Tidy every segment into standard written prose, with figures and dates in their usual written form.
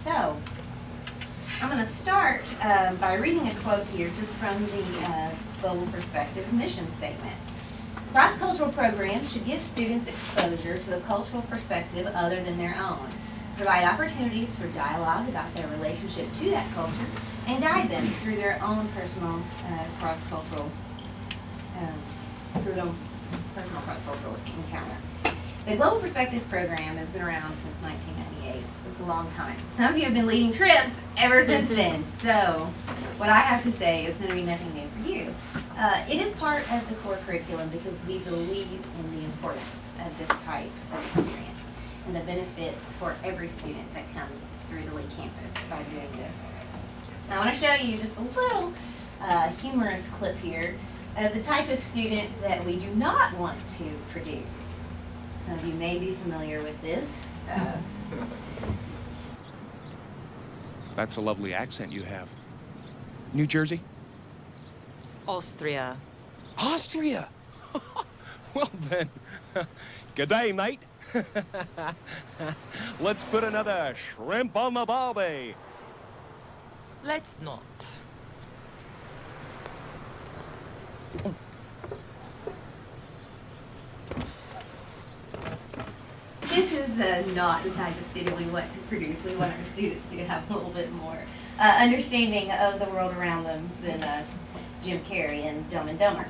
So, I'm going to start by reading a quote here just from the Global Perspectives mission statement. Cross-cultural programs should give students exposure to a cultural perspective other than their own, provide opportunities for dialogue about their relationship to that culture, and guide them through their own personal cross-cultural encounter. The Global Perspectives program has been around since 1998, so it's a long time. Some of you have been leading trips ever since then, so what I have to say is going to be nothing new for you. It is part of the core curriculum because we believe in the importance of this type of experience and the benefits for every student that comes through the Lee campus by doing this. Now, I want to show you just a little humorous clip here of the type of student that we do not want to produce. Some of you may be familiar with this. That's a lovely accent you have. New Jersey? Austria. Austria? Well then, good day, mate. Let's put another shrimp on the barbie. Let's not. This is not the type of student we want to produce. We want our students to have a little bit more understanding of the world around them than Jim Carrey and Dumb and Dumber.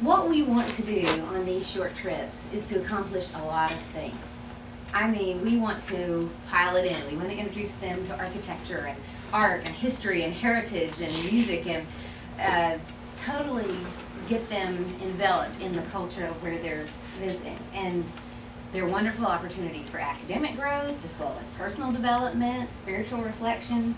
What we want to do on these short trips is to accomplish a lot of things. I mean, we want to pile it in. We want to introduce them to architecture and art and history and heritage and music and totally get them enveloped in the culture of where they're visiting. And they're wonderful opportunities for academic growth as well as personal development, spiritual reflection.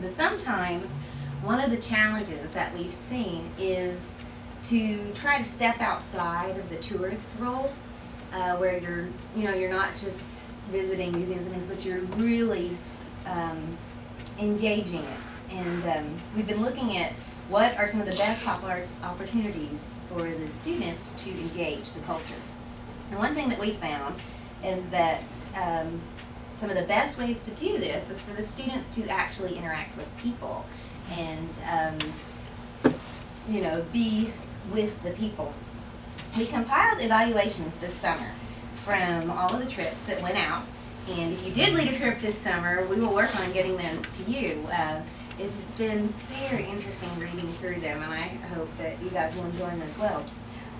But sometimes one of the challenges that we've seen is to try to step outside of the tourist role, where you're not just visiting museums and things, but you're really engaging it. And we've been looking at what are some of the best opportunities for the students to engage the culture. And one thing that we found is that some of the best ways to do this is for the students to actually interact with people and be with the people. We compiled evaluations this summer from all of the trips that went out, and if you did lead a trip this summer, we will work on getting those to you. It's been very interesting reading through them, and I hope that you guys will enjoy them as well.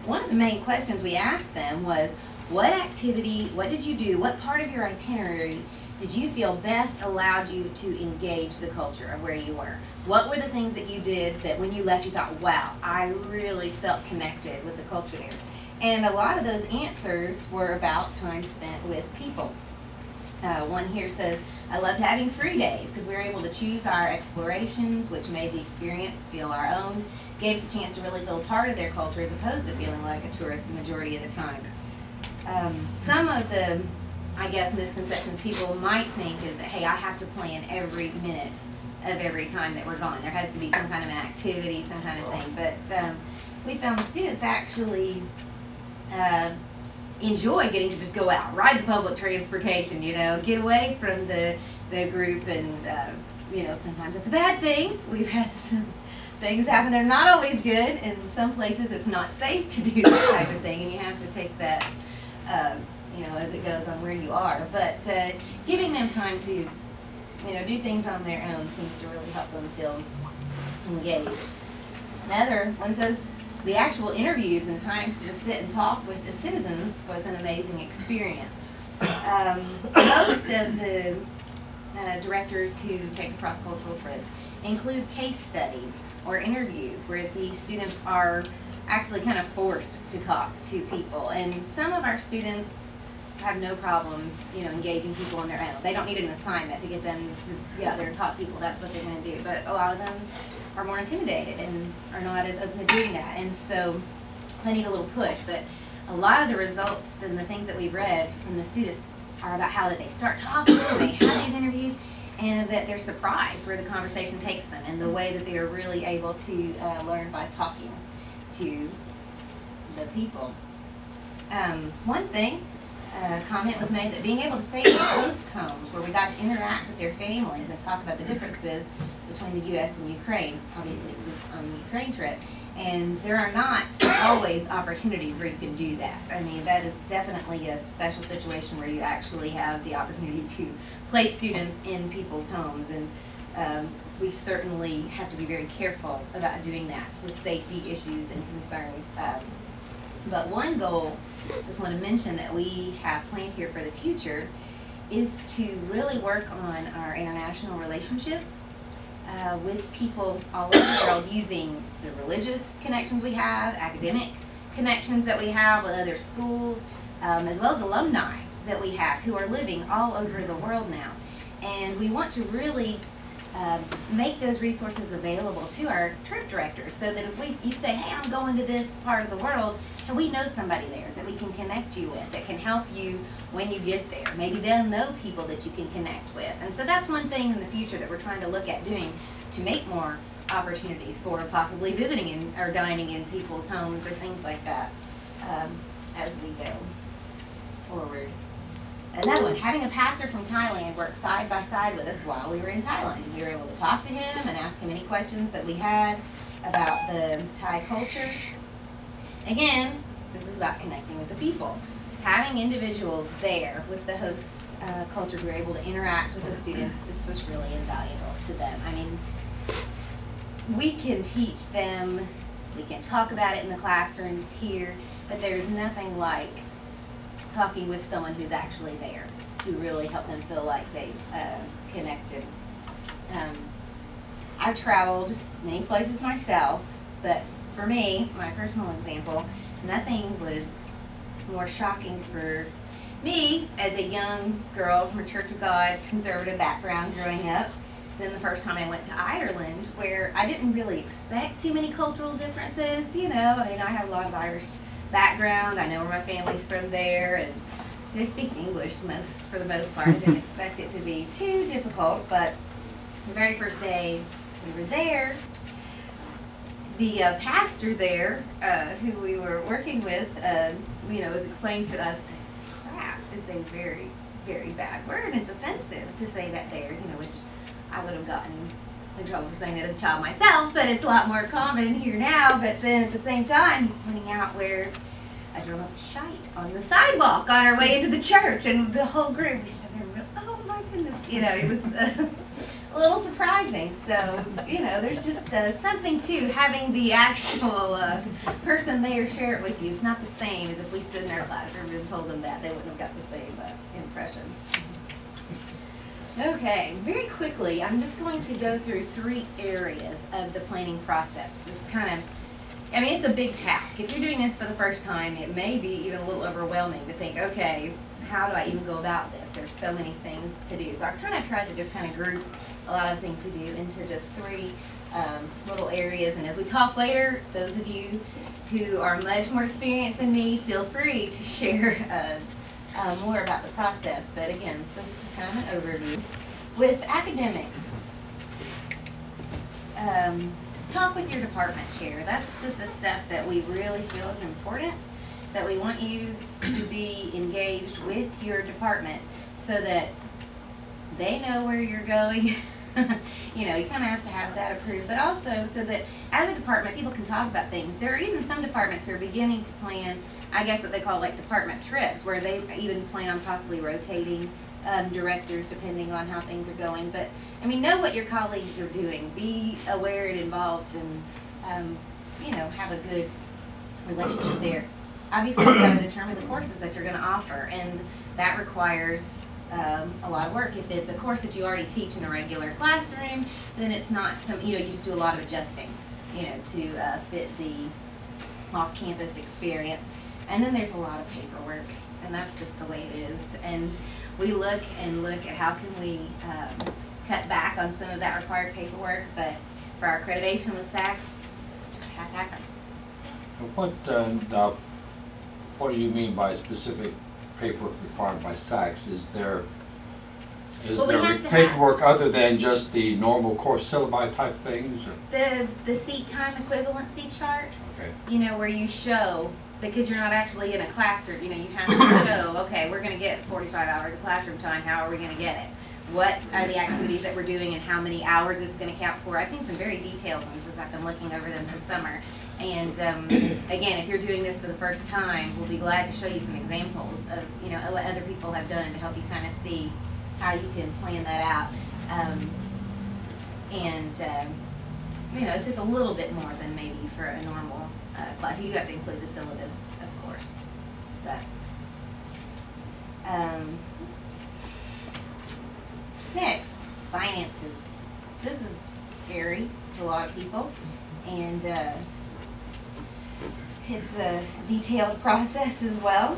One of the main questions we asked them was, what activity, what did you do, what part of your itinerary did you feel best allowed you to engage the culture of where you were? What were the things that you did that when you left you thought, wow, I really felt connected with the culture there? And a lot of those answers were about time spent with people. One here says, I loved having free days because we were able to choose our explorations, which made the experience feel our own, gave us a chance to really feel a part of their culture as opposed to feeling like a tourist the majority of the time. Some of the, I guess, misconceptions people might think is that, hey, I have to plan every minute of every time that we're gone. There has to be some kind of an activity, some kind of thing. But we found the students actually enjoy getting to just go out, ride the public transportation, get away from the group, and sometimes it's a bad thing. We've had some things happen that are not always good. In some places it's not safe to do that type of thing, and you have to take that as it goes on where you are. But giving them time to do things on their own seems to really help them feel engaged. Another one says, the actual interviews and times to just sit and talk with the citizens was an amazing experience. Most of the directors who take the cross-cultural trips include case studies or interviews where the students are actually kind of forced to talk to people. And some of our students have no problem, engaging people on their own. They don't need an assignment to get them to get out there and talk to people. That's what they're going to do. But a lot of them are more intimidated and are not as open to doing that. And so they need a little push. But a lot of the results and the things that we've read from the students are about how that they start talking, they have these interviews, and that they're surprised where the conversation takes them and the way that they are really able to learn by talking to the people. One thing comment was made that being able to stay in host homes where we got to interact with their families and talk about the differences between the U.S. and Ukraine. Obviously, this is on the Ukraine trip. And there are not always opportunities where you can do that. I mean, that is definitely a special situation where you actually have the opportunity to place students in people's homes. And we certainly have to be very careful about doing that with safety issues and concerns. But one goal, just want to mention that we have planned here for the future, is to really work on our international relationships with people all over the world, using the religious connections we have, academic connections that we have with other schools, as well as alumni that we have who are living all over the world now. And we want to really make those resources available to our trip directors, so that if you say, hey, I'm going to this part of the world, and we know somebody there that we can connect you with, that can help you when you get there. Maybe they'll know people that you can connect with. And so that's one thing in the future that we're trying to look at doing, to make more opportunities for possibly visiting in, or dining in people's homes or things like that as we go forward. Another one, having a pastor from Thailand work side by side with us while we were in Thailand. We were able to talk to him and ask him any questions that we had about the Thai culture. Again, this is about connecting with the people. Having individuals there with the host culture who are able to interact with the students, it's just really invaluable to them. I mean, we can teach them, we can talk about it in the classrooms here, but there's nothing like talking with someone who's actually there to really help them feel like they've connected. I've traveled many places myself, but for me, my personal example, nothing was more shocking for me as a young girl from a Church of God conservative background growing up than the first time I went to Ireland, where I didn't really expect too many cultural differences. You know, I mean, I have a lot of Irish background. I know where my family's from there, and they speak English for the most part. I didn't expect it to be too difficult, but the very first day we were there, the pastor there, who we were working with, was explaining to us that crap is a very, very bad word, and it's offensive to say that there, which I would have gotten in trouble for saying that as a child myself, but it's a lot more common here now. But then at the same time, he's pointing out where I drove up shite on the sidewalk on our way into the church, and the whole group, we stood there, oh my goodness, it was a little surprising. So, there's just something to having the actual person there share it with you. It's not the same as if we stood in our classroom and told them that. They wouldn't have got the same impression. Okay, very quickly, I'm just going to go through 3 areas of the planning process. Just kind of, it's a big task. If you're doing this for the first time, it may be even a little overwhelming to think, okay, how do I even go about this? There's so many things to do. So I kind of tried to just kind of group a lot of things we do into just 3 little areas. And as we talk later, those of you who are much more experienced than me, feel free to share more about the process. But again, this is just kind of an overview. With academics, talk with your department chair. That's just a step that we really feel is important, that we want you to be engaged with your department so that they know where you're going. You kind of have to have that approved, but also so that as a department, people can talk about things. There are even some departments who are beginning to plan, I guess what they call like department trips, where they even plan on possibly rotating directors depending on how things are going. But know what your colleagues are doing. Be aware and involved, and have a good relationship there. Obviously, you've got to determine the courses that you're going to offer, and that requires a lot of work. If it's a course that you already teach in a regular classroom, then it's not you just do a lot of adjusting, to fit the off-campus experience. And then there's a lot of paperwork, and that's just the way it is. And we look at how can we cut back on some of that required paperwork, but for our accreditation with SACS, it has to happen. What do you mean by specific paperwork required by SACS? Is there paperwork other than just the normal course syllabi type things? Or? The seat time equivalency chart. Okay. Where you show because you're not actually in a classroom. You know, you have to show, okay, we're going to get 45 hours of classroom time. How are we going to get it? What are the activities that we're doing and how many hours it's going to count for? I've seen some very detailed ones as I've been looking over them this summer. And again, if you're doing this for the first time, we'll be glad to show you some examples of, you know, what other people have done to help you kind of see how you can plan that out. You know, it's just a little bit more than maybe for a normal class. You do have to include the syllabus, of course. But next, finances. This is scary to a lot of people, and it's a detailed process as well.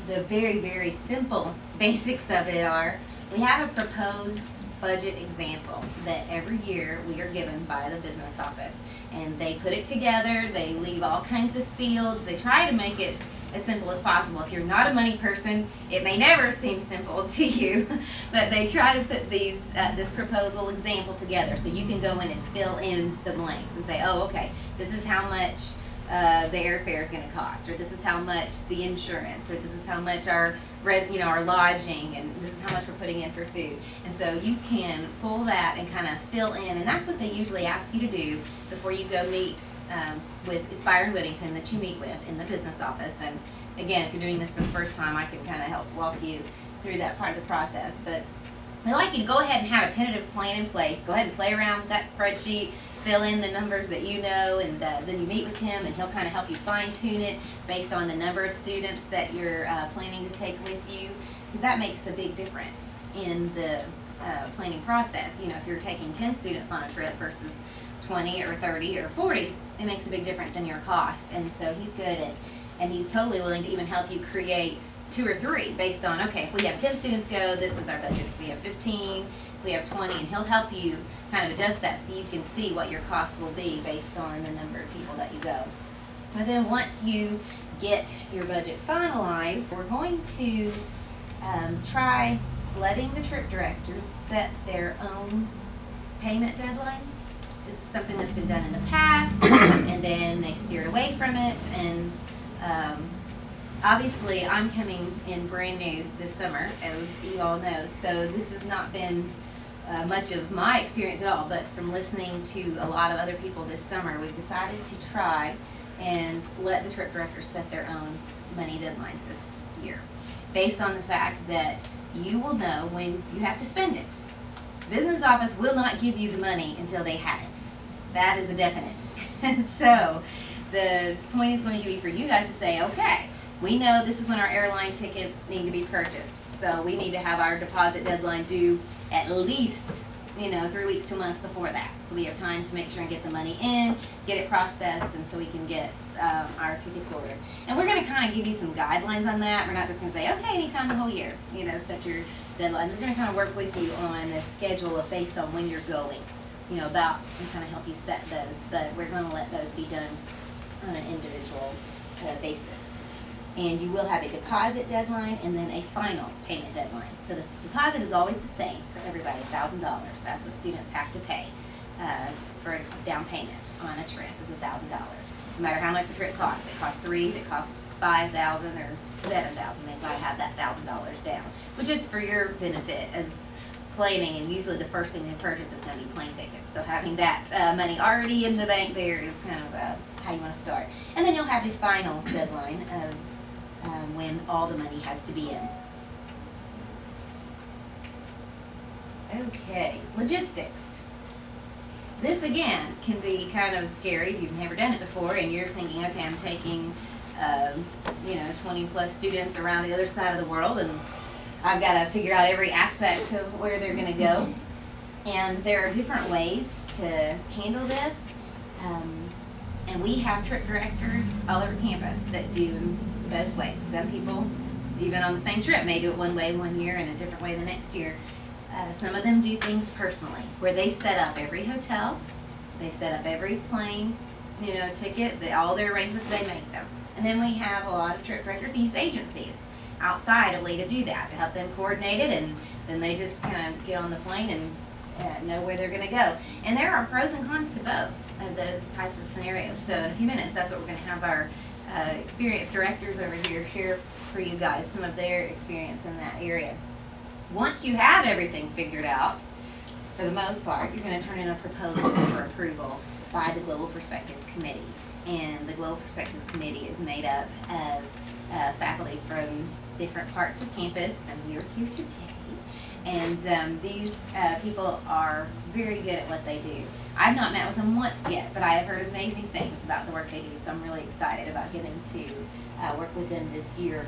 The very, very simple basics of it are, we have a proposed budget example that every year we are given by the business office, and they put it together. They leave all kinds of fields. They try to make it as simple as possible. If you're not a money person, it may never seem simple to you, but they try to put these this proposal example together so you can go in and fill in the blanks and say, oh, okay, this is how much the airfare is going to cost, or this is how much the insurance, or this is how much our our lodging, and this is how much we're putting in for food. And so you can pull that and kind of fill in, and that's what they usually ask you to do before you go meet with, it's Byron Whittington that you meet with in the business office. And again, if you're doing this for the first time, I can kind of help walk you through that part of the process. But I'd like you to go ahead and have a tentative plan in place. Go ahead and play around with that spreadsheet, fill in the numbers that you know, and then you meet with him, and he'll kind of help you fine-tune it based on the number of students that you're planning to take with you, because that makes a big difference in the planning process. You know, if you're taking 10 students on a trip versus 20 or 30 or 40, it makes a big difference in your cost. And so he's good at, and he's totally willing to even help you create 2 or 3 based on, okay, if we have 10 students go, this is our budget. If we have 15, if we have 20, and he'll help you kind of adjust that so you can see what your costs will be based on the number of people that you go. But then once you get your budget finalized, we're going to try letting the trip directors set their own payment deadlines. This is something that's been done in the past, and then they steered away from it. And obviously, I'm coming in brand new this summer, as you all know, so this has not been much of my experience at all, but from listening to a lot of other people this summer, we've decided to try and let the trip directors set their own money deadlines this year, based on the fact that you will know when you have to spend it. Business office will not give you the money until they have it. That is a definite. So the point is going to be for you guys to say, okay, we know this is when our airline tickets need to be purchased, so we need to have our deposit deadline due at least, 3 weeks to a month before that. So we have time to make sure and get the money in, get it processed, and so we can get our tickets ordered. And we're going to kind of give you some guidelines on that. We're not just going to say, okay, anytime the whole year, set your deadlines. We're going to kind of work with you on a schedule based on when you're going, about, and kind of help you set those. But we're going to let those be done on an individual basis. And you will have a deposit deadline and then a final payment deadline. So the deposit is always the same for everybody, $1,000. That's what students have to pay for a down payment on a trip, is $1,000. No matter how much the trip costs. If it costs $3,000, if it costs $5,000 or $7,000, they've got to have that $1,000 down, which is for your benefit as planning. And usually the first thing they purchase is going to be plane tickets. So having that money already in the bank there is kind of how you want to start. And then you'll have a final deadline of when all the money has to be in. Okay, logistics. This again can be kind of scary if you've never done it before and you're thinking, okay, I'm taking 20 plus students around the other side of the world, and I've got to figure out every aspect of where they're going to go. And there are different ways to handle this. And we have trip directors all over campus that do both ways. Some people, even on the same trip, may do it one way one year and a different way the next year. Some of them do things personally, where they set up every hotel, they set up every plane, ticket, all their arrangements, they make them. And then we have a lot of trip directors who use agencies outside of Lee to do that, to help them coordinate it, and then they just kind of get on the plane and know where they're going to go. And there are pros and cons to both of those types of scenarios. So in a few minutes, that's what we're going to have our experienced directors over here share for you guys some of their experience in that area. Once you have everything figured out, for the most part, you're going to turn in a proposal for approval by the Global Perspectives Committee. And the Global Perspectives Committee is made up of faculty from different parts of campus, and we are here today. And these people are very good at what they do. I've not met with them once yet, but I have heard amazing things about the work they do, so I'm really excited about getting to work with them this year.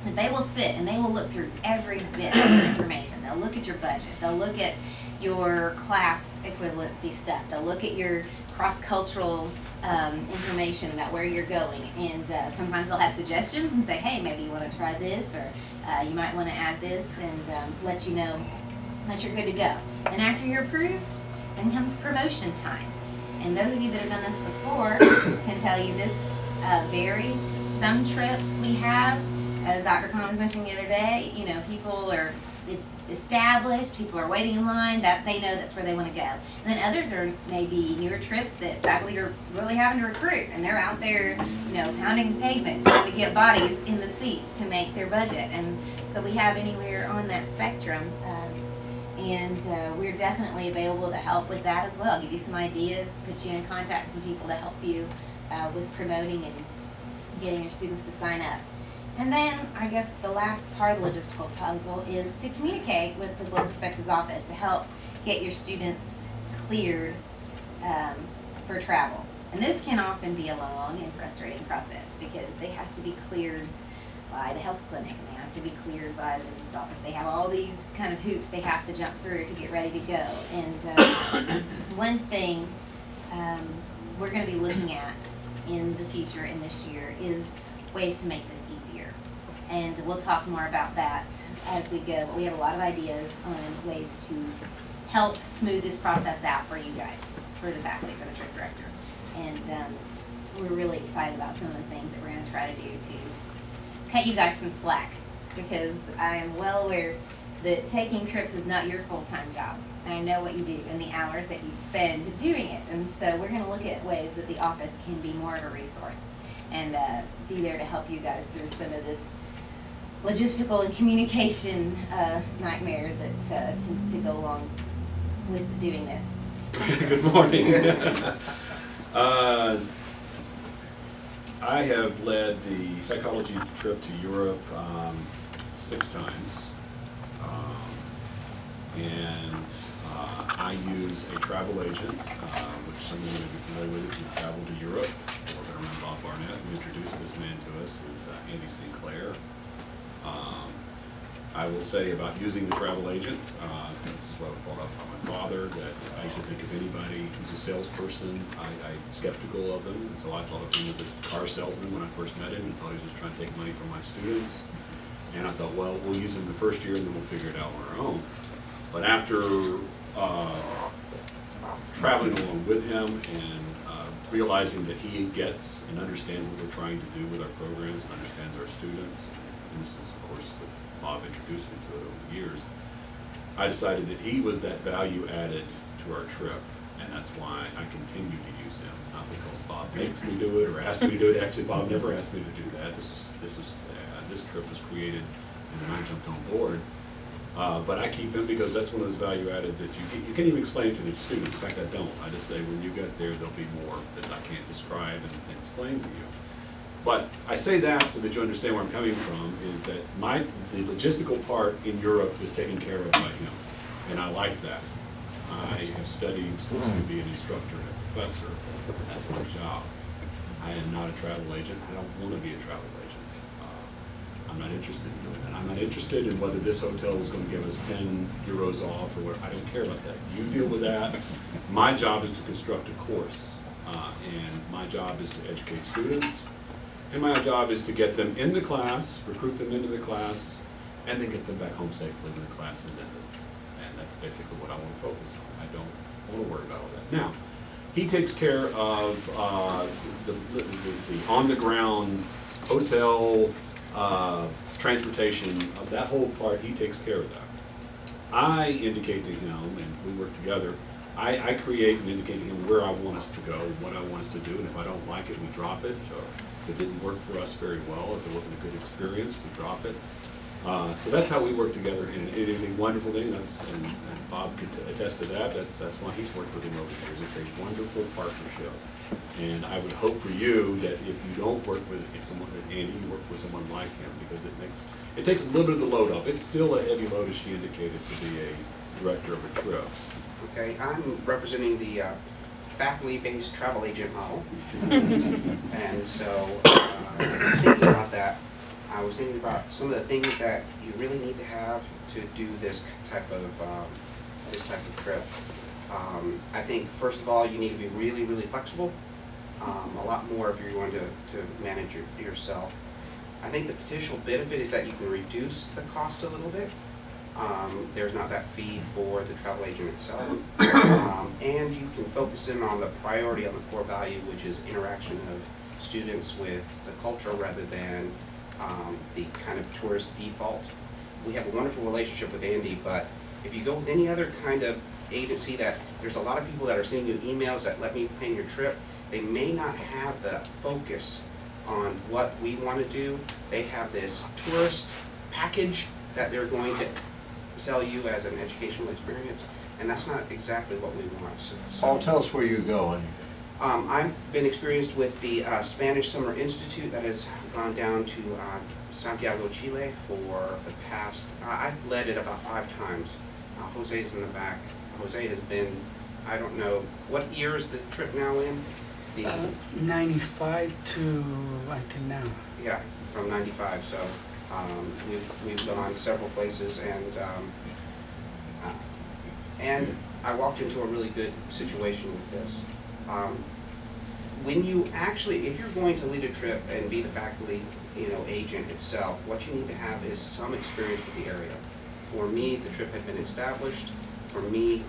And they will sit and they will look through every bit of your information. They'll look at your budget. They'll look at your class equivalency stuff. They'll look at your cross-cultural information about where you're going. And sometimes they'll have suggestions and say, hey, maybe you want to try this, or you might want to add this, and let you know that you're good to go. And after you're approved, then comes promotion time. And those of you that have done this before can tell you this varies. Some trips we have, as Dr. Kahn was mentioning the other day, you know, people are, it's established, people are waiting in line, that they know that's where they want to go. And then others are maybe newer trips that faculty are really having to recruit, and they're out there, you know, pounding the pavement, trying to get bodies in the seats to make their budget. And so we have anywhere on that spectrum. And we're definitely available to help with that as well. Give you some ideas, put you in contact with some people to help you with promoting and getting your students to sign up. And then I guess the last part of the logistical puzzle is to communicate with the Global Perspectives office to help get your students cleared for travel. And this can often be a long and frustrating process because they have to be cleared by the health clinic, and they have to be cleared by the business office. They have all these kind of hoops they have to jump through to get ready to go. And one thing we're going to be looking at in the future in this year is ways to make this easier. And we'll talk more about that as we go, but we have a lot of ideas on ways to help smooth this process out for you guys, for the faculty, for the trip directors. And we're really excited about some of the things that we're going to try to do to cut you guys some slack, because I am well aware that taking trips is not your full-time job. And I know what you do and the hours that you spend doing it. And so we're going to look at ways that the office can be more of a resource and be there to help you guys through some of this logistical and communication nightmare that tends to go along with doing this. Good morning. I have led the psychology trip to Europe 6 times, and I use a travel agent, which some of you may be familiar with if you travel to Europe, or better known Bob Barnett, who introduced this man to us, is Andy Sinclair. I will say about using the travel agent, this is what I was brought up by my father, that I used to think of anybody who's a salesperson, I'm skeptical of them, and so I thought of him as a car salesman when I first met him, and thought he was just trying to take money from my students. And I thought, well, we'll use him the first year and then we'll figure it out on our own. But after traveling along with him and realizing that he gets and understands what we're trying to do with our programs and understands our students, and this is, of course, what Bob introduced me to it over the years, I decided that he was that value added to our trip, and that's why I continue to use him. Not because Bob makes me do it or asks me to do it. Actually, Bob never asked me to do that. This trip was created, and then I jumped on board. But I keep him because that's one of those value added that you can't even explain to the students. In fact, I don't. I just say when you get there, there'll be more that I can't describe and explain to you. But I say that so that you understand where I'm coming from, is that the logistical part in Europe is taken care of by him, and I like that. I have studied to be an instructor and a professor. That's my job. I am not a travel agent. I don't want to be a travel agent. I'm not interested in doing that. I'm not interested in whether this hotel is going to give us 10 euros off or what. I don't care about that. You deal with that. My job is to construct a course, and my job is to educate students. And my job is to get them in the class, recruit them into the class, and then get them back home safely when the class is ended. And that's basically what I want to focus on. I don't want to worry about all that. Now, he takes care of the on-the-ground hotel, transportation, of that whole part. He takes care of that. I indicate to him, and we work together, I create and indicate to him where I want us to go, what I want us to do, and if I don't like it, we drop it. So if it didn't work for us very well, if it wasn't a good experience, we drop it. So that's how we work together, and it is a wonderful thing. And Bob could attest to that. That's why he's worked with him over the years. It's a wonderful partnership. And I would hope for you that if you don't work with someone like Andy, you work with someone like him, because it takes a little bit of the load off. It's still a heavy load, as she indicated, to be a director of a trip. Okay, I'm representing the faculty-based travel agent model. And so, thinking about that, I was thinking about some of the things that you really need to have to do this type of trip. I think, first of all, you need to be really, really flexible. A lot more if you're going to manage yourself. I think the potential benefit is that you can reduce the cost a little bit. There's not that fee for the travel agent itself. And you can focus in on the priority, on the core value, which is interaction of students with the culture rather than the kind of tourist default. We have a wonderful relationship with Andy, but if you go with any other kind of agency, that there's a lot of people that are sending you emails that let me plan your trip, they may not have the focus on what we want to do. They have this tourist package that they're going to sell you as an educational experience, and that's not exactly what we want. So, Paul, tell us where you go. I've been experienced with the Spanish Summer Institute that has gone down to Santiago, Chile for the past, I've led it about 5 times. Jose's in the back. Jose has been, I don't know, what year is the trip now in? 95 to until now. Yeah, from 95, so we've gone several places, and I walked into a really good situation with this. When you actually, if you're going to lead a trip and be the faculty, agent itself, what you need to have is some experience with the area. For me, the trip had been established. For me,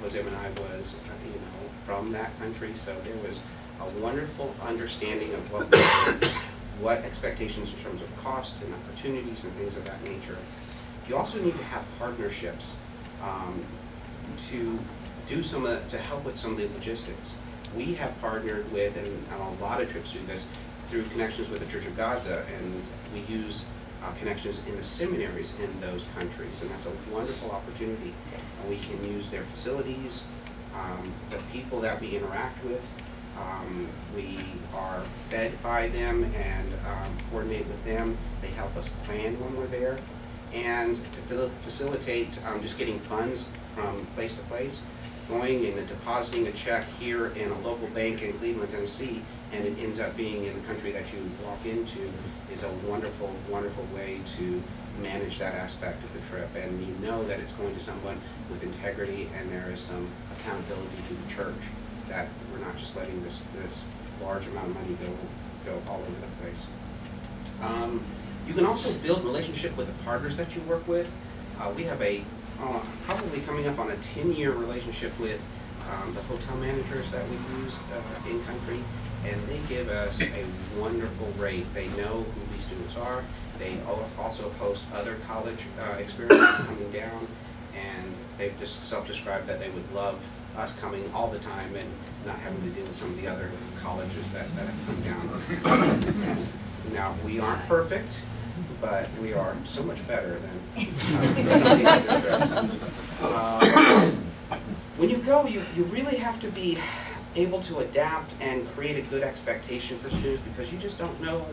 Jose and I was, from that country, so there was a wonderful understanding of what expectations in terms of cost and opportunities and things of that nature. You also need to have partnerships to do to help with some of the logistics. We have partnered with, and a lot of trips do this, through connections with the Church of God, and we use connections in the seminaries in those countries, and that's a wonderful opportunity. And we can use their facilities, the people that we interact with. We are fed by them and coordinate with them. They help us plan when we're there. And to facilitate just getting funds from place to place, going and depositing a check here in a local bank in Cleveland, Tennessee, and it ends up being in the country that you walk into, is a wonderful, wonderful way to manage that aspect of the trip. And you know that it's going to someone with integrity, and there is some accountability to the church, that we're not just letting this large amount of money go all over the place. You can also build relationship with the partners that you work with. We have probably coming up on a 10-year relationship with the hotel managers that we use in country, and they give us a wonderful rate. They know who these students are. They also host other college experiences coming down, and they've just self-described that they would love us coming all the time and not having to deal with some of the other colleges that have come down. And now, we aren't perfect, but we are so much better than some of the other trips. When you go, you really have to be able to adapt and create a good expectation for students, because you just don't know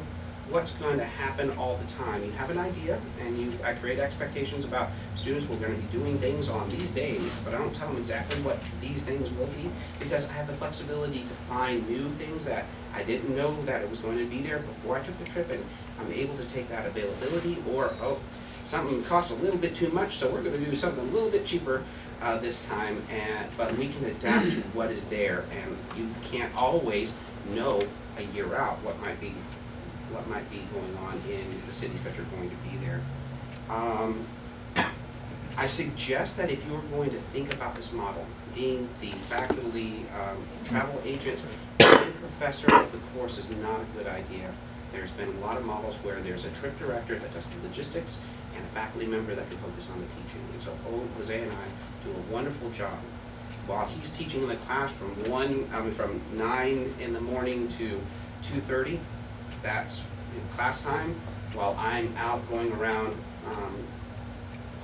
what's going to happen all the time. You have an idea, and I create expectations about students. We're going to be doing things on these days, but I don't tell them exactly what these things will be, because I have the flexibility to find new things that I didn't know that it was going to be there before I took the trip, and I'm able to take that availability, or, something costs a little bit too much, so we're going to do something a little bit cheaper this time, but we can adapt to what is there, and you can't always know a year out what might be going on in the cities that you're going to be there. I suggest that if you're going to think about this model, being the faculty travel agent, being a professor of the course is not a good idea. There's been a lot of models where there's a trip director that does the logistics and a faculty member that can focus on the teaching. And so Jose and I do a wonderful job. while he's teaching in the class from 9 in the morning to 2:30, that's class time, while I'm out going around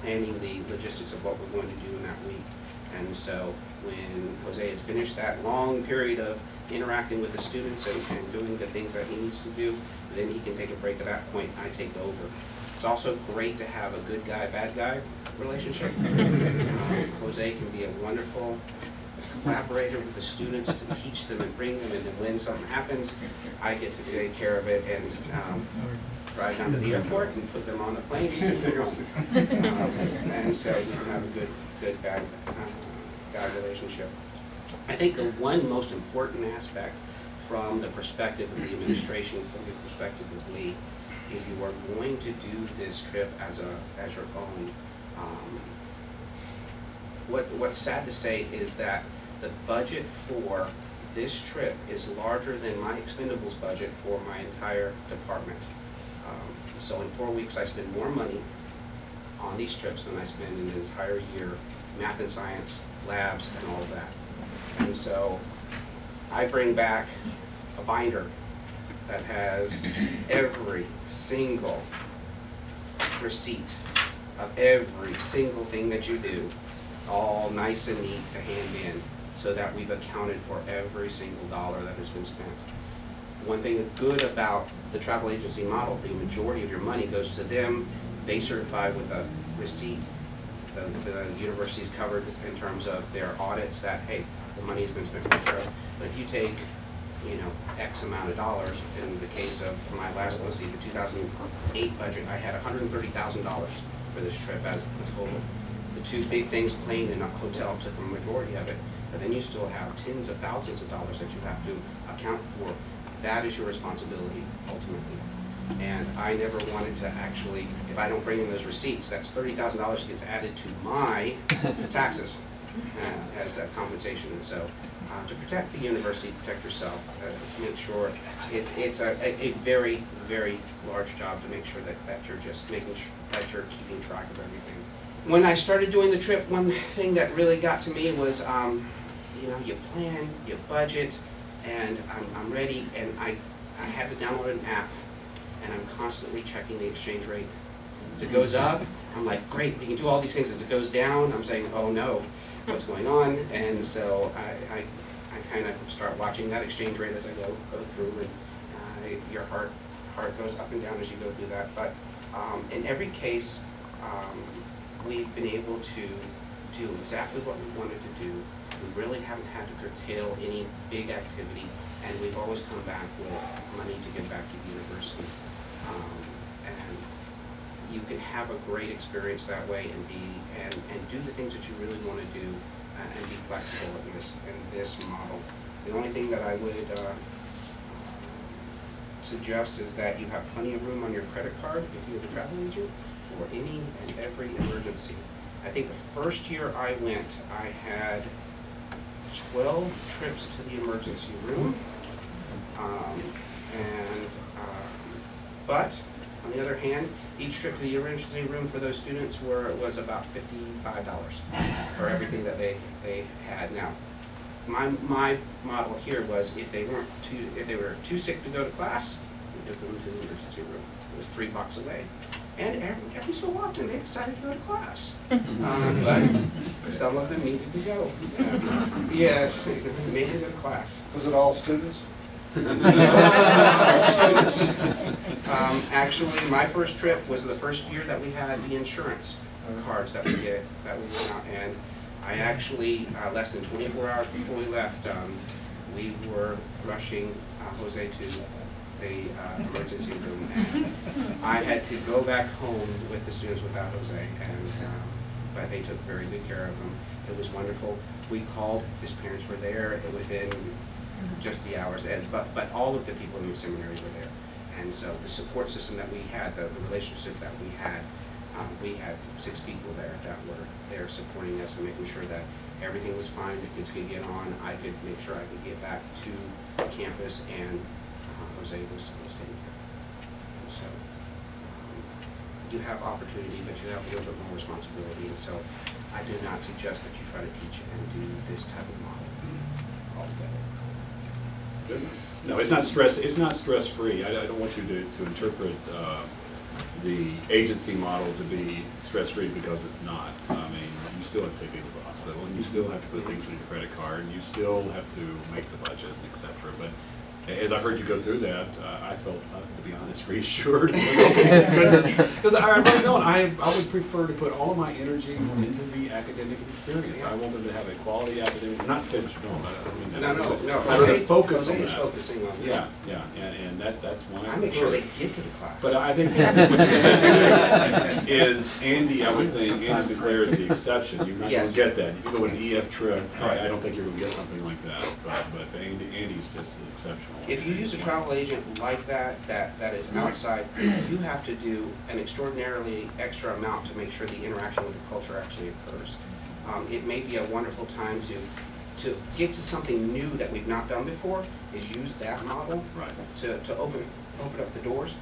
planning the logistics of what we're going to do in that week. And so when Jose has finished that long period of interacting with the students and doing the things that he needs to do, then he can take a break. At that point, I take over. It's also great to have a good guy, bad guy relationship. Jose can be a wonderful collaborator with the students to teach them and bring them, and then when something happens, I get to take care of it and drive down to the airport and put them on the plane and send them home. And so we can have a good bad guy relationship. I think the one most important aspect from the perspective of the administration, from the perspective of Lee, if you are going to do this trip as your own, what's sad to say is that the budget for this trip is larger than my expendables budget for my entire department. So in 4 weeks, I spend more money on these trips than I spend in an entire year, math and science, labs, and all of that. And so I bring back a binder that has every single receipt of every single thing that you do, all nice and neat to hand in, so that we've accounted for every single dollar that has been spent. One thing good about the travel agency model, the majority of your money goes to them. They certify with a receipt. The university's covered in terms of their audits that, hey, the money has been spent for the trip. But if you take, X amount of dollars, in the case of my last policy, the 2008 budget, I had $130,000 for this trip as the total. The two big things, plane and a hotel, took a majority of it. But then you still have tens of thousands of dollars that you have to account for. That is your responsibility, ultimately. And I never wanted to actually, if I don't bring in those receipts, that's $30,000 gets added to my taxes as a compensation. And so to protect the university, protect yourself, make sure it's a very, very large job to make sure that you're just making sure that you're keeping track of everything. When I started doing the trip, one thing that really got to me was, you plan, you budget, and I'm ready, and I had to download an app, and I'm constantly checking the exchange rate. As it goes up, I'm like, great, we can do all these things. As it goes down, I'm saying, oh no, what's going on? And so I kind of start watching that exchange rate as I go through, and your heart goes up and down as you go through that. But in every case, we've been able to do exactly what we wanted to do. We really haven't had to curtail any big activity, and we've always come back with money to give back to the university. And you can have a great experience that way and do the things that you really want to do and be flexible in this model. The only thing that I would suggest is that you have plenty of room on your credit card if you have a travel agent for any and every emergency. I think the first year I went, I had 12 trips to the emergency room, but on the other hand, each trip to the emergency room for those students was about $55 for everything that they had. Now, my model here was if they were too sick to go to class, we took them to the emergency room. It was $3 away. And every so often they decided to go to class. But some of them needed to go. Yes, they needed to go to class. Was it all students? Students. Actually, my first trip was the first year that we had the insurance cards that we went out, and I actually, less than 24 hours before we left, we were rushing Jose to the emergency room, and I had to go back home with the students without Jose, but they took very good care of him. It was wonderful. We called, his parents were there within just the hours, but all of the people in the seminary were there. And so the support system that we had, the relationship that we had 6 people there that were there supporting us and making sure that everything was fine, the kids could get on, I could make sure I could get back to campus, and Jose was taken care of. And so you have opportunity, but you have a little bit more responsibility. And so I do not suggest that you try to teach and do this type of model altogether. Goodness. No, it's not stress. It's not stress-free. I don't want you to interpret the agency model to be stress-free, because it's not. I mean, you still have to take people to the hospital, and you still have to put things in your credit card, and you still have to make the budget, etc. But as I heard you go through that, I felt, to be honest, reassured. Goodness, because I really don't. I would prefer to put all of my energy into the academic experience. I want them to have a quality academic. I'm not saying that you don't. I don't mean that. No. I really focus on Jose is that. focusing on that. Yeah, and that's why I make sure they get to the class. But I think what you're saying is, Andy, I was thinking, Andy Sinclair is the exception. You're not going to get that. If you go on an EF trip, I don't think you're going to get something like that. But Andy's just an exceptional. If you use a travel agent like that is outside, you have to do an extraordinarily extra amount to make sure the interaction with the culture actually occurs. It may be a wonderful time to get to something new that we've not done before, is use that model to open up the doors.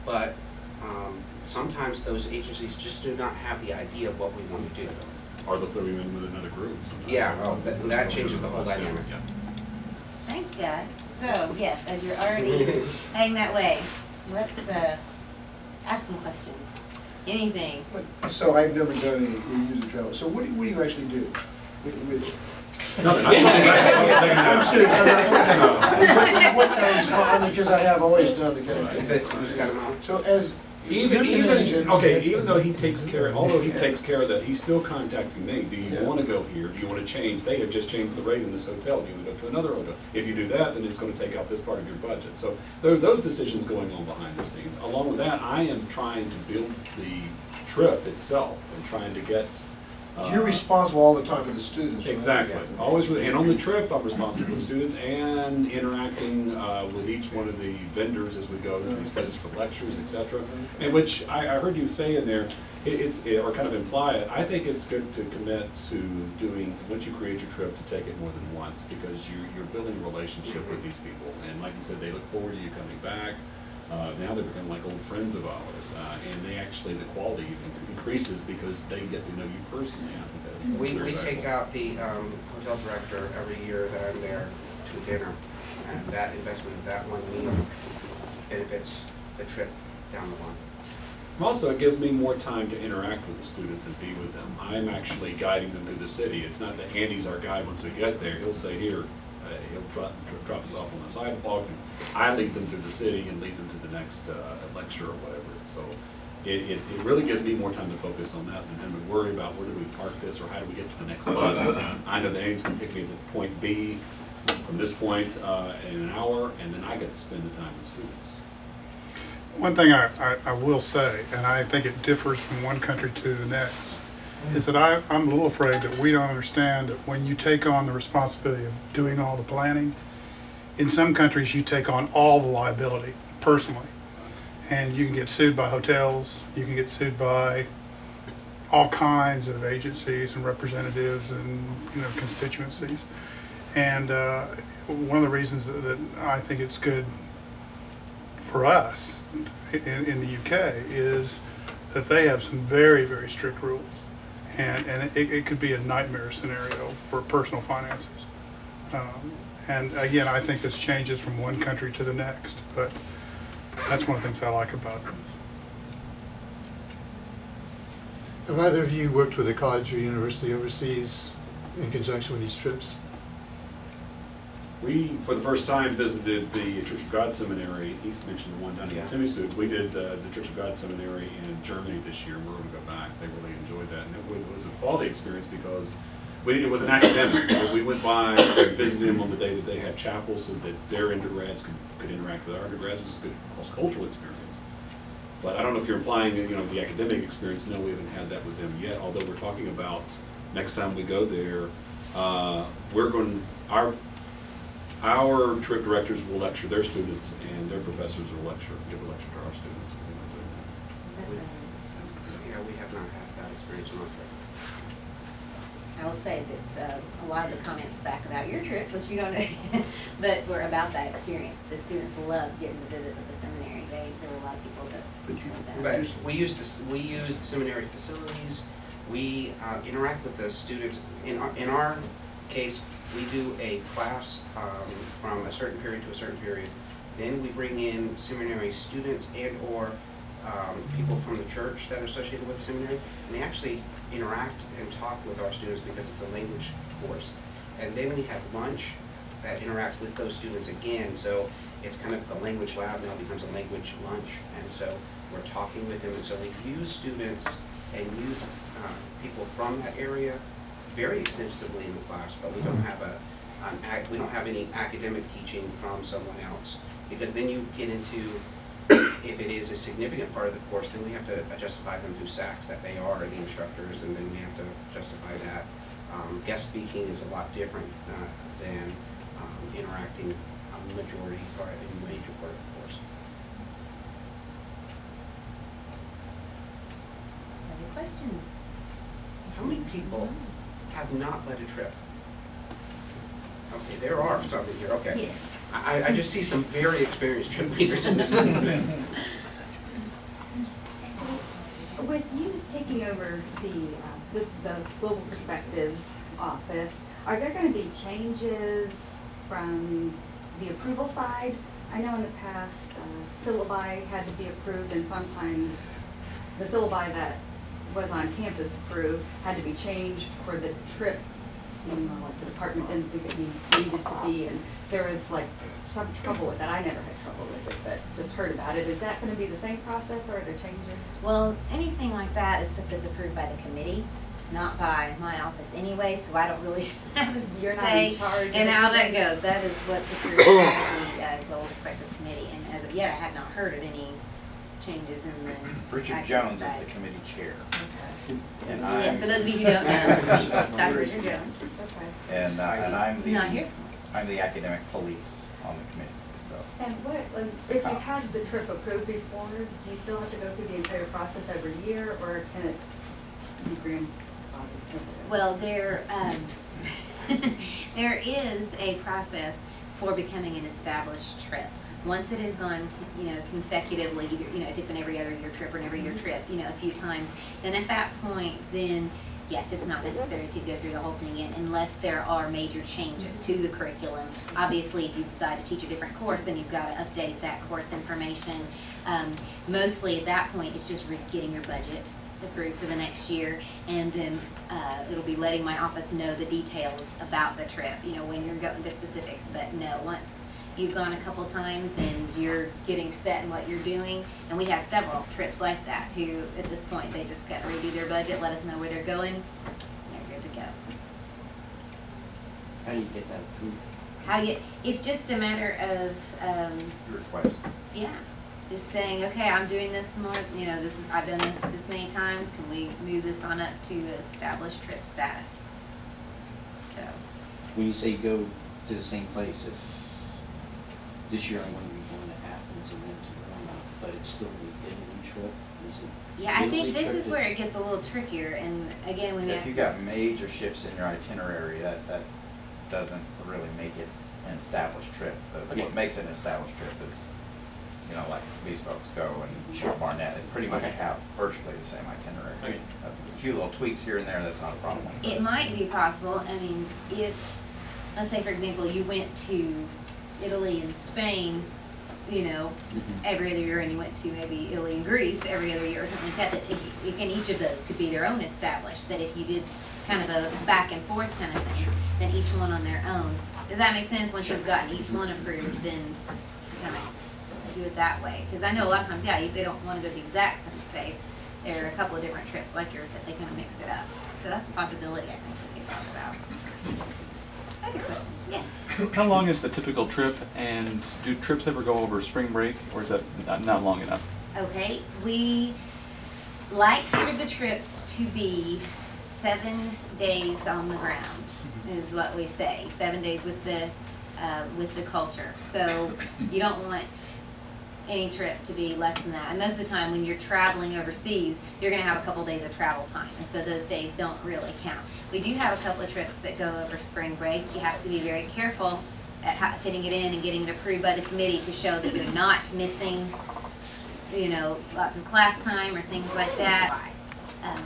But sometimes those agencies just do not have the idea of what we want to do. Or they'll throw you in with another group sometimes. Yeah, that changes the whole dynamic. Yeah. Thanks, guys. So, yes, as you're already heading that way, let's ask some questions. Anything. So I've never done any user travel. So what do you actually do with Nothing. I'm serious. What kind of fun, because I have always done the kind of thing. This kind of model. So as Even though he takes care, although he takes care of that, he's still contacting me. Do you want to go here? Do you want to change? They have just changed the rate in this hotel. Do you want to go to another hotel? If you do that, then it's going to take out this part of your budget. So there are those decisions going on behind the scenes. Along with that, I am trying to build the trip itself and trying to get. you're responsible all the time for the students, right? Exactly. Always, and on the trip, I'm responsible for the students and interacting with each one of the vendors as we go to these places for lectures, etc. And which I heard you say in there, or kind of imply it. I think it's good to commit to doing, once you create your trip, to take it more than once, because you're building a relationship with these people. And like you said, they look forward to you coming back. Now they become like old friends of ours, and they actually, the quality increases because they get to know you personally. I think that's We take out the hotel director every year that I'm there to dinner, and that investment of that one meal benefits the trip down the line. Also, it gives me more time to interact with the students and be with them. I'm actually guiding them through the city. It's not that Andy's our guide once we get there. He'll say, here, he'll drop us off on the sidewalk, and I lead them through the city and lead them to the next lecture or whatever. So it really gives me more time to focus on that than having to worry about where do we park this or how do we get to the next bus. I know that Andy's going to pick me at point B from this point in an hour, and then I get to spend the time with students. One thing I will say, and I think it differs from one country to the next, is that I'm a little afraid that we don't understand that when you take on the responsibility of doing all the planning, in some countries you take on all the liability personally. And you can get sued by hotels, you can get sued by all kinds of agencies and representatives and constituencies. And one of the reasons that I think it's good for us in the UK is that they have some very, very strict rules. And it could be a nightmare scenario for personal finances. And again, I think this changes from one country to the next, but that's one of the things I like about this. Have either of you worked with a college or university overseas in conjunction with these trips? We, for the first time, visited the Church of God Seminary. He's mentioned the one down in Semisud. We did the Church of God Seminary in Germany this year. We're going to go back. They really enjoyed that. And it was a quality experience because it was an academic. We went by and visited them on the day that they had chapel so that their undergrads could interact with our undergrads. It was a good cross-cultural experience. But I don't know if you're implying the academic experience. No, we haven't had that with them yet, although we're talking about next time we go there, our trip directors will lecture their students, and their professors will give a lecture to our students. Yeah, we have not had that experience on our trip. I will say that a lot of the comments back about your trip, which you don't know, but were about that experience. The students loved getting to visit with the seminary. There were a lot of people that enjoyed that. But we use the seminary facilities. We interact with the students. In our case, we do a class from a certain period to a certain period. Then we bring in seminary students and/or people from the church that are associated with the seminary, and they actually interact and talk with our students because it's a language course. And then we have lunch that interacts with those students again, so it's kind of the language lab now becomes a language lunch, and so we're talking with them, and so we use students and use people from that area very extensively in the class, but we don't have we don't have any academic teaching from someone else, because then you get into, if it is a significant part of the course, then we have to justify them through SACs that they are the instructors, and then we have to justify that. Guest speaking is a lot different than interacting a majority or a major part of the course. Other questions? How many people have not led a trip? Okay, there are some in here, okay. Yes. I just see some very experienced trip leaders in this room. With you taking over the Global Perspectives office, are there going to be changes from the approval side? I know in the past, syllabi had to be approved, and sometimes the syllabi that was on campus approved had to be changed for the trip. You know, like the department didn't think it needed to be, and there was like some trouble with that. I never had trouble with it, but just heard about it. Is that going to be the same process, or are there changes? Well, anything like that is stuff that's approved by the committee, not by my office anyway, so I don't really have a say in how that goes. That is what's approved by the Global Perspectives Committee, and as of yet, I have not heard of any changes in the Richard Jones is the committee chair. Okay. And yes, for those of you who don't know, Dr. Richard Jones. Okay. And I'm Not here. I'm the academic police on the committee. So. And if you've had the trip approved before, do you still have to go through the entire process every year, or can it be grandfathered? Well, there is a process for becoming an established trip. Once it has gone, consecutively, either, if it's an every other year trip or an every year trip, a few times, then at that point, then yes, it's not necessary to go through the whole thing again unless there are major changes to the curriculum. Obviously, if you decide to teach a different course, then you've got to update that course information. Mostly at that point, it's just getting your budget approved for the next year, and then it'll be letting my office know the details about the trip, when you're going, the specifics. But no, once you've gone a couple times and you're getting set in what you're doing, and we have several trips like that who at this point they just got to redo their budget, let us know where they're going, and they're good to go. How do you get that approved? How do you get, it's just a matter of Request. yeah, just saying, okay, I'm doing this more, I've done this many times, can we move this on up to established trip status? So When you say go to the same place, if this year I'm going to be going to Athens and then to Rome, but it's still the Italy trip. Is it? yeah, I think this is where it gets a little trickier, and again, we have If you got major shifts in your itinerary, that doesn't really make it an established trip. Okay. What makes it an established trip is, like these folks go and Sure. Barnett, they pretty much Okay. have virtually the same itinerary. Okay. A few little tweaks here and there, that's not a problem. It might be possible. I mean, if, let's say, for example, you went to Italy and Spain, every other year, and you went to maybe Italy and Greece every other year or something like that, and each of those could be their own established, that if you did kind of a back and forth kind of thing, then each one on their own. Does that make sense? Once you've gotten each one approved, then kind of do it that way. Because I know a lot of times, they don't want to go to the exact same space. There are a couple of different trips like yours that they kind of mix it up. So that's a possibility, I think, that they talk about. Other questions? Yes. How long is the typical trip, and do trips ever go over spring break, or is that not long enough? Okay, we like for the trips to be 7 days on the ground, is what we say. 7 days with the culture. So you don't want any trip to be less than that. And most of the time when you're traveling overseas, you're going to have a couple days of travel time. And so those days don't really count. We do have a couple of trips that go over spring break. You have to be very careful at fitting it in and getting it approved by the committee to show that you're not missing, you know, lots of class time or things like that.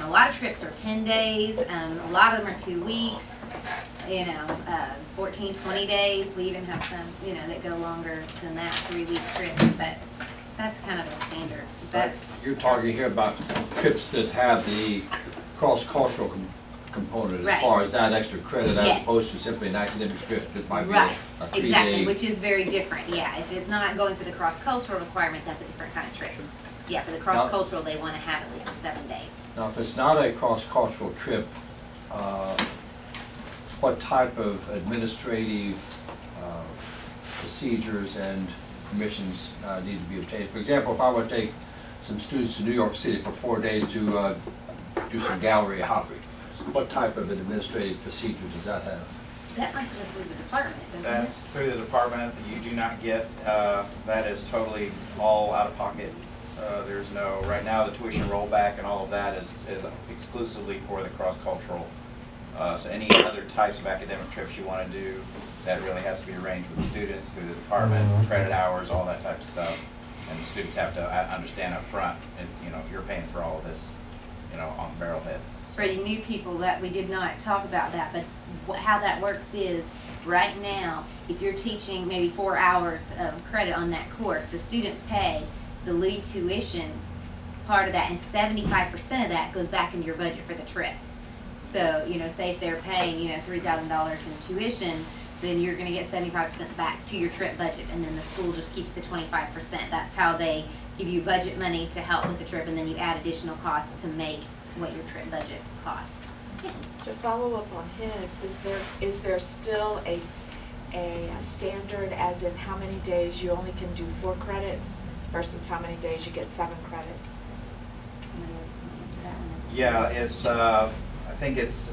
A lot of trips are 10 days. A lot of them are 2 weeks. You know, 14, 20 days. We even have some, you know, that go longer than that, 3-week trips, but that's kind of a standard. Is that? You're talking here about trips that have the cross-cultural component, as far as that extra credit, as opposed to simply an academic trip that might be a 3-day. Exactly, which is very different, yeah. If it's not going for the cross-cultural requirement, that's a different kind of trip. Yeah, for the cross-cultural, they want to have at least 7 days. Now, if it's not a cross-cultural trip, what type of administrative procedures and permissions need to be obtained? For example, if I were to take some students to New York City for 4 days to do some gallery hopping, what type of administrative procedure does that have? That must go through the department, doesn't it? That's through the department. You do not get, that is totally all out of pocket. There's no, right now the tuition rollback and all of that is exclusively for the cross-cultural. So any other types of academic trips you want to do, that really has to be arranged with the students through the department, credit hours, all that type of stuff. And the students have to understand up front, and, you know, you're paying for all of this, you know, on barrelhead. For you new people, that we did not talk about that, but how that works is, right now, if you're teaching maybe 4 hours of credit on that course, the students pay the lead tuition part of that, and 75% of that goes back into your budget for the trip. So, you know, say if they're paying, you know, $3,000 in tuition, then you're going to get 75% back to your trip budget, and then the school just keeps the 25%. That's how they give you budget money to help with the trip, and then you add additional costs to make what your trip budget costs. Yeah. To follow up on his, is there still a standard, as in how many days you only can do 4 credits versus how many days you get 7 credits? Yeah, it's I think it's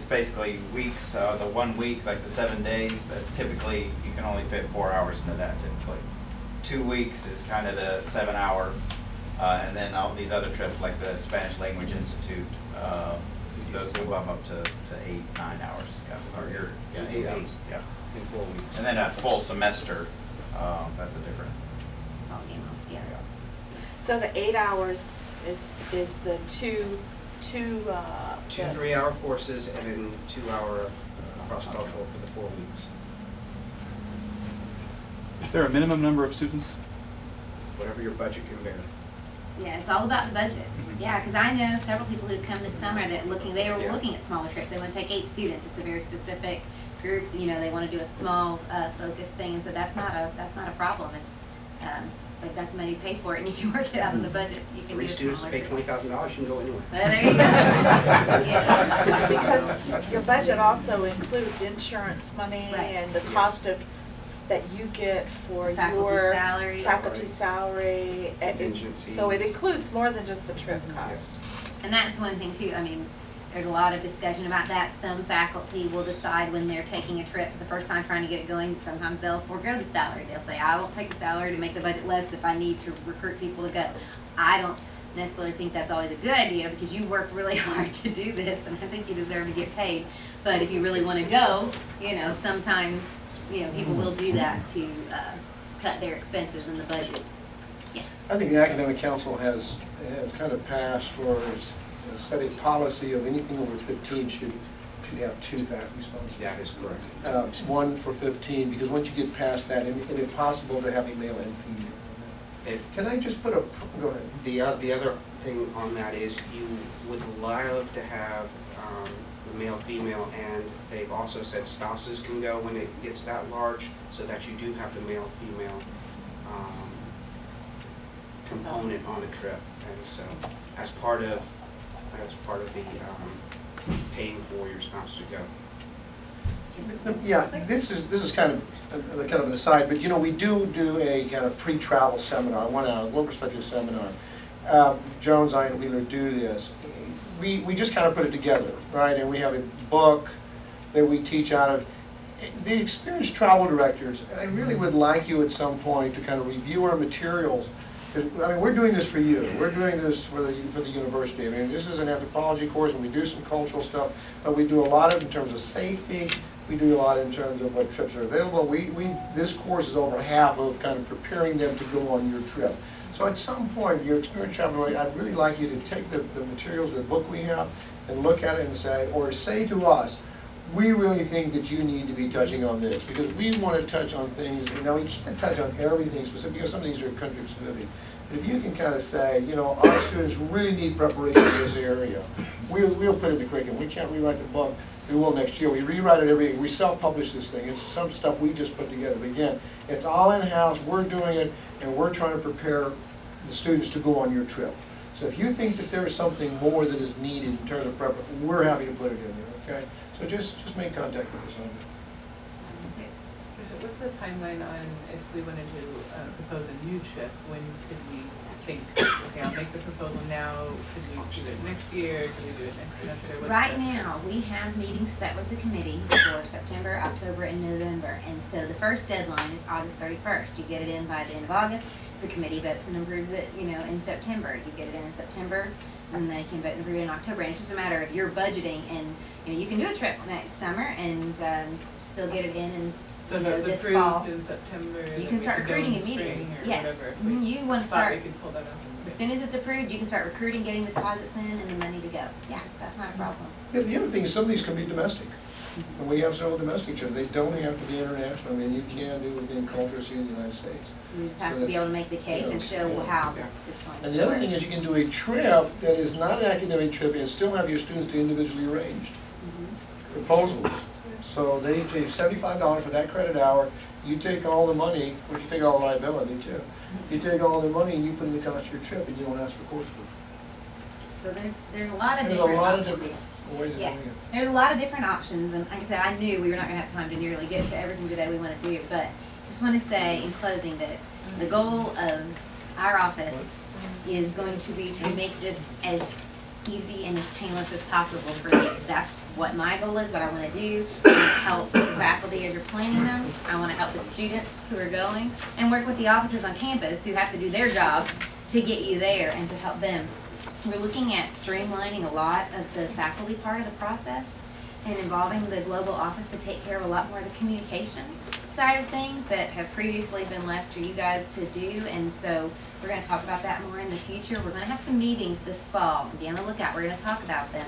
basically weeks. The 1 week, like the 7 days, that's typically, you can only fit 4 hours into that typically. 2 weeks is kind of the 7-hour, and then all these other trips like the Spanish Language Institute, those will bump up to 8, 9 hours. Yeah, or 8 hours. Yeah, in 4 weeks. And then a full semester, that's a different. Yeah. So the 8 hours is the two 3-hour courses and then 2-hour cross-cultural for the 4 weeks. Is there a minimum number of students? Whatever your budget can bear. Yeah, it's all about the budget. Yeah, because I know several people who've come this summer that they were looking at smaller trips. They want to take 8 students. It's a very specific group. You know, they want to do a small focused thing, and so that's not a problem. If they've got the money to pay for it, and you can work it out of the budget. You can 3 students pay $20,000. You can go anywhere. Well, there you go. Yeah. Because your budget also includes insurance money and the cost of that you get for your faculty salary. So it includes more than just the trip cost. And that's one thing too. I mean, there's a lot of discussion about that. Some faculty will decide when they're taking a trip for the first time trying to get it going, sometimes they'll forego the salary. They'll say, I won't take the salary to make the budget less if I need to recruit people to go. I don't necessarily think that's always a good idea, because you work really hard to do this, and I think you deserve to get paid. But if you really want to go, you know, sometimes, you know, people will do that to cut their expenses in the budget. Yes. I think the Academic Council has kind of passed or set a policy of anything over 15 should have 2 faculty sponsors. That is correct. 1 for 15, because once you get past that, it's impossible to have a male and female. Can I just put a, go ahead. The other thing on that is you would love to have the male, female, and they've also said spouses can go when it gets that large, so that you do have the male, female component on the trip. And so as part of the paying for your spouse to go. Yeah, this is kind of an aside, but you know, we do a kind of pre-travel seminar, 1 hour, local perspective seminar. Jones, I, and Wheeler do this. We just kind of put it together, right? And we have a book that we teach out of, the experienced travel directors, I really would like you at some point to kind of review our materials. Because, I mean, we're doing this for you. We're doing this for the university. I mean, this is an anthropology course, and we do some cultural stuff, but we do a lot of it in terms of safety. We do a lot in terms of what trips are available. This course is over half of kind of preparing them to go on your trip. So at some point, your experienced travel director, I'd really like you to take the materials, the book we have, and look at it and say, or say to us, we really think that you need to be touching on this, because we want to touch on things. Now, we can't touch on everything specific, because some of these are country specific. But if you can kind of say, you know, our students really need preparation in this area, we'll put it in the curriculum. We can't rewrite the book. We will next year. We rewrite it every year. We self-publish this thing. It's some stuff we just put together. But again, it's all in-house. We're doing it, and we're trying to prepare the students to go on your trip. So if you think that there's something more that is needed in terms of preparation, we're happy to put it in there, okay? So just make contact with us on that. So what's the timeline on if we wanted to propose a new trip? When could we think, okay, I'll make the proposal now, could we do it next year, could we do it next semester? Right now, we have meetings set with the committee for September, October, and November. And so the first deadline is August 31st. You get it in by the end of August. The committee votes and approves it, you know, in September. You get it in September, and they can vote and approve it in October. And it's just a matter of your budgeting, and you know, you can do a trip next summer and still get it in and so you know, if this it's approved fall. in September, You can start recruiting immediately. Yes, you want to start. We could pull that up. As soon as it's approved, you can start recruiting, getting the deposits in, and the money to go. Yeah, that's not a problem. Yeah, the other thing is some of these can be domestic. And we have several domestic trips. They don't have to be international. I mean, you can do it within cultures here in the United States. You just have to be able to make the case and show how it's going to And the other thing is you can do a trip that is not an academic trip and still have your students individually arranged proposals. So they pay $75 for that credit hour. You take all the money, which you take all the liability too. You take all the money and you put in the cost of your trip, and you don't ask for coursework. So there's a lot of There's different a lot of options. different ways of doing it. There's a lot of different options, and like I said, I knew we were not going to have time to nearly get to everything today we want to do, but just want to say in closing that the goal of our office is going to be to make this as easy and as painless as possible for you. That's what my goal is, what I want to do. I want to help the faculty as you're planning them. I want to help the students who are going, and work with the offices on campus who have to do their job to get you there and to help them. We're looking at streamlining a lot of the faculty part of the process and involving the global office to take care of a lot more of the communication side of things that have previously been left for you guys to do. And so we're going to talk about that more in the future. We're going to have some meetings this fall. Be on the lookout. We're going to talk about them.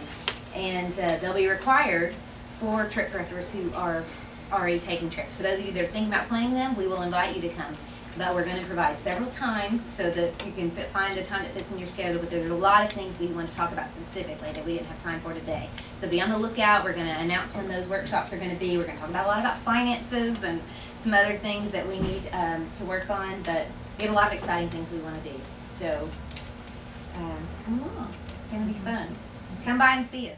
And they'll be required for trip directors who are already taking trips. For those of you that are thinking about planning them, we will invite you to come. But we're going to provide several times so that you can find a time that fits in your schedule. But there's a lot of things we want to talk about specifically that we didn't have time for today. So be on the lookout. We're going to announce when those workshops are going to be. We're going to talk about a lot about finances and some other things that we need to work on. But we have a lot of exciting things we want to do. So come along. It's going to be fun. Come by and see us.